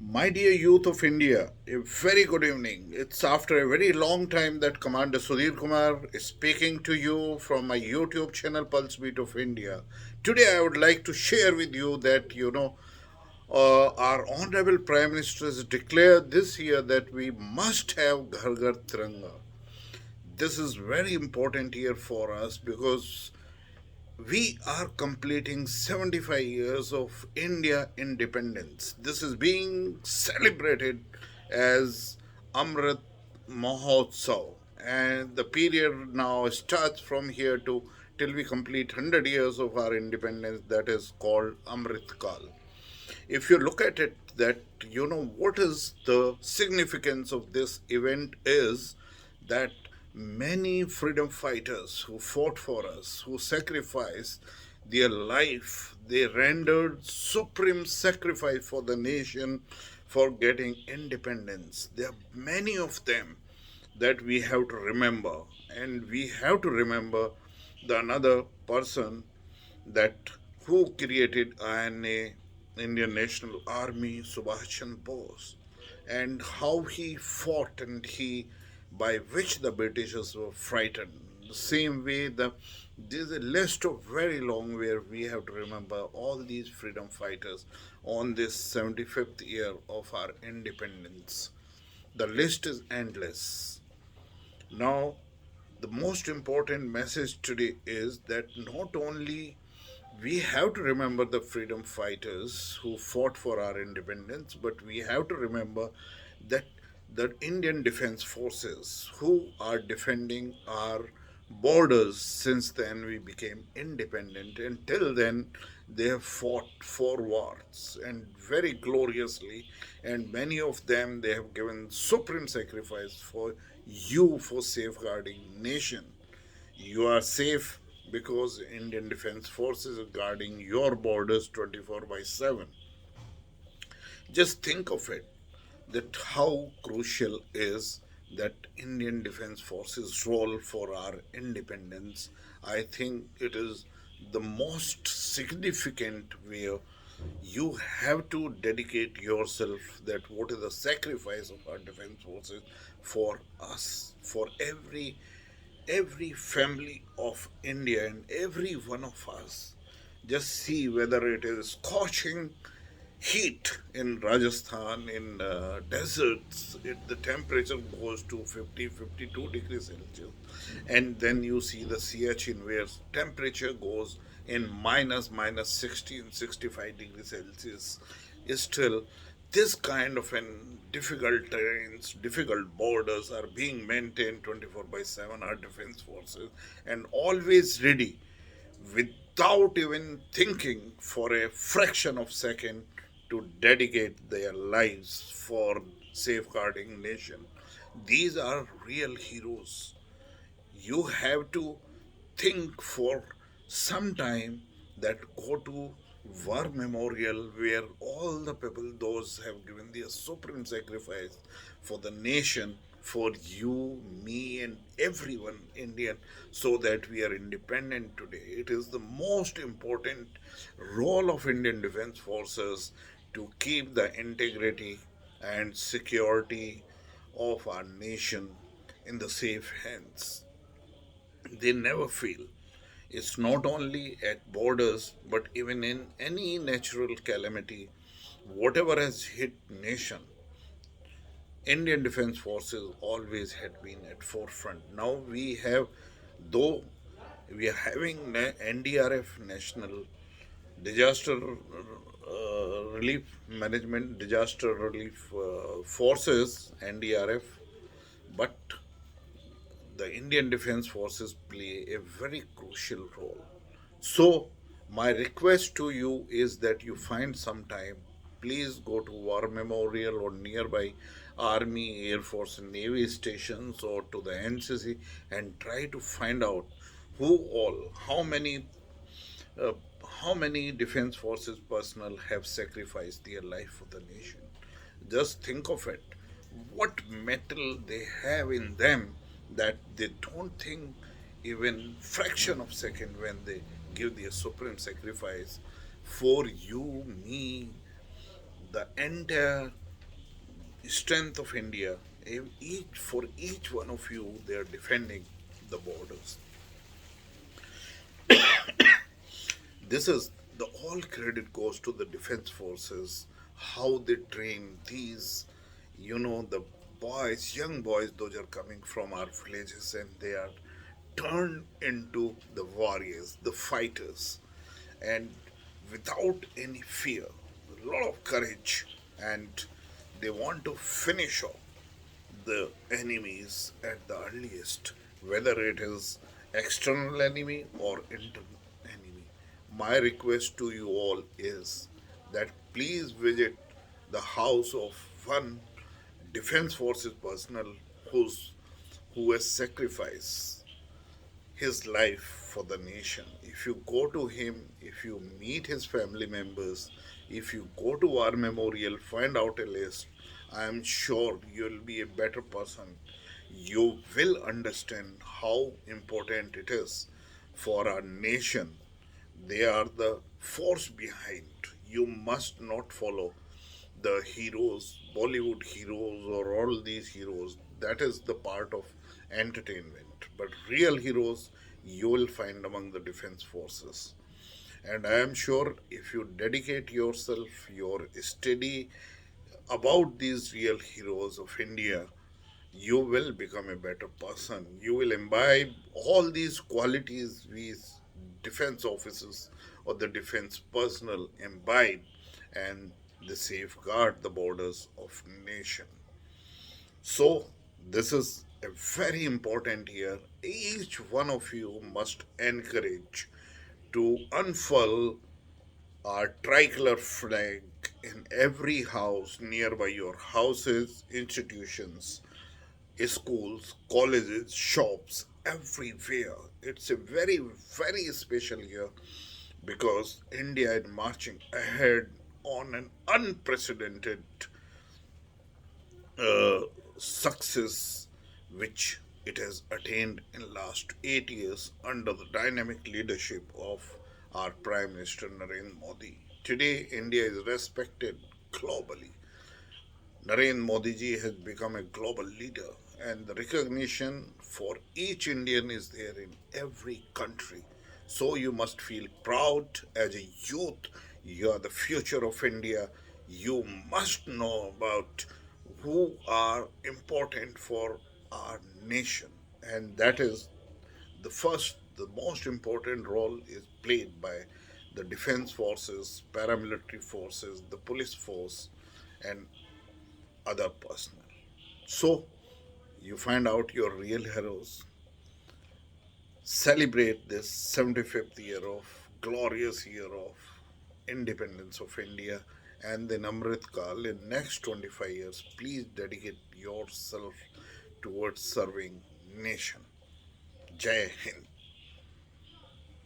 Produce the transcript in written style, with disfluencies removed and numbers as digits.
My dear youth of India, a very good evening. It's after a very long time that Commander Sudhir Kumar is speaking to you from my YouTube channel Pulse Beat of India. Today, I would like to share with you that our Honorable Prime Minister has declared this year that we must have Ghar Ghar Tiranga. This is very important year for us because we are completing 75 years of India independence. This is being celebrated as Amrit Mahotsav, and the period now starts from here to till we complete 100 years of our independence, that is called Amrit Kal. If you look at it, that what is the significance of this event is that many freedom fighters who fought for us, who sacrificed their life, they rendered supreme sacrifice for the nation for getting independence. There are many of them that we have to remember, and we have to remember the another person that who created INA, Indian National Army, Subhash Chandra Bose, and how he fought and he by which the Britishers were frightened. The same way, there's a list of very long where we have to remember all these freedom fighters on this 75th year of our independence. The list is endless. Now, the most important message today is that not only we have to remember the freedom fighters who fought for our independence, but we have to remember that the Indian Defense Forces who are defending our borders since then we became independent. Until then, they have fought 4 wars and very gloriously, and many of them they have given supreme sacrifice for you for safeguarding nation. You are safe because Indian Defense Forces are guarding your borders 24 by 7. Just think of it, that how crucial is that Indian Defense Forces role for our independence. I think it is the most significant where you have to dedicate yourself, that what is the sacrifice of our defense forces for us, for every family of India and every one of us. Just see whether it is scorching heat in Rajasthan, in deserts, the temperature goes to 50, 52 degrees Celsius. And then you see the Siachen where temperature goes in minus 16, 65 degrees Celsius. Still, this kind of an difficult terrains, difficult borders are being maintained 24 by 7, our defense forces, and always ready without even thinking for a fraction of second to dedicate their lives for safeguarding nation. These are real heroes. You have to think for some time that go to war memorial where all the people those have given their supreme sacrifice for the nation, for you, me, and everyone Indian, so that we are independent today. It is the most important role of Indian Defense Forces to keep the integrity and security of our nation in the safe hands. They never fail. It's not only at borders, but even in any natural calamity, whatever has hit nation, Indian Defense Forces always had been at forefront. Now we have, though we are having NDRF, National Disaster Relief Management, Disaster Relief Forces, NDRF, but the Indian Defense Forces play a very crucial role. So, my request to you is that you find some time, please go to War Memorial or nearby Army, Air Force, and Navy stations or to the NCC and try to find out who all, uh, how many defense forces personnel have sacrificed their life for the nation. Just think of it. What metal they have in them that they don't think even fraction of second when they give their supreme sacrifice for you, me, the entire strength of India. For each one of you, they are defending the borders. This is the all credit goes to the defense forces, how they train these, the boys, young boys, those are coming from our villages and they are turned into the warriors, the fighters, and without any fear, a lot of courage, and they want to finish off the enemies at the earliest, whether it is external enemy or internal enemy. My request to you all is that please visit the house of one defense forces personnel who has sacrificed his life for the nation. If you go to him, if you meet his family members, if you go to our memorial, find out a list, I am sure you'll be a better person. You will understand how important it is for our nation. They are the force behind. You must not follow the heroes, Bollywood heroes, or all these heroes. That is the part of entertainment. But real heroes you will find among the defense forces. And I am sure if you dedicate yourself, your study about these real heroes of India, you will become a better person. You will imbibe all these qualities these defense officers or the defense personnel imbibe, and they safeguard the borders of nation. So this is a very important year. Each one of you must encourage to unfurl our tricolor flag in every house nearby your houses, institutions, schools, colleges, shops, everywhere. It's a very, very special year because India is marching ahead on an unprecedented uh, success which it has attained in last 8 years under the dynamic leadership of our Prime Minister Narendra Modi. Today, India is respected globally. Narendra Modi ji has become a global leader, and the recognition for each Indian is there in every country. So you must feel proud as a youth. You are the future of India. You must know about who are important for our nation, and that is the most important role is played by the defense forces, paramilitary forces, the police force, and other personnel. So, you find out your real heroes, celebrate this 75th year of glorious year of independence of India and the Amrit Kal in next 25 years. Please dedicate yourself towards serving nation. Jai Hind.